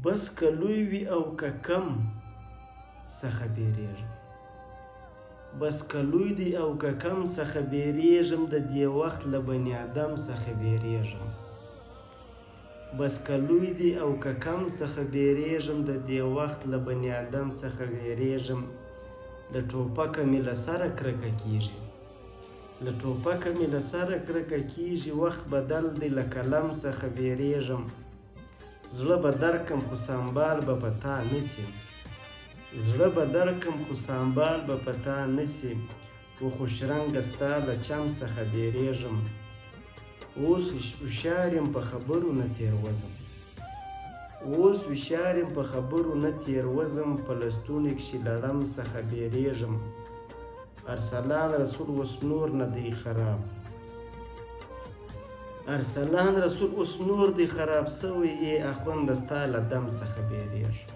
بس که لوی وي او که کم څخه بیریږم. بس که لوی دی او که کم څخه بیریږم، د دې وخت له بني ادم څخه بیریږم. بس که لوی دی او که کم څخه بیریږم، د دې وخت له بني ادم څخه بیریږم. له ټوپکه مې له سره کرکه کیږي، له ټوپکه مې له سره کرکه کیږي. وخت بدل دی له قلم څخه بیریږم. زړه به درکم خو سنبال به په تا نسي، زړه به درکم خو سنبال به په تا نسي. و خوشرنګه ستا له چم څخه بیریږم. اوس هوښیار یم په خبرو نه تېروځم، اوس هوښیار یم په خبرو نه تېروځم. په لستوڼي کښې لړم څخه بیریږم. ارسلان رسول اوس نور نه دی خراب، ارسلان رسول اوس نور دی خراب سوی. ای اخونده ستا له دم څخه بیریږم.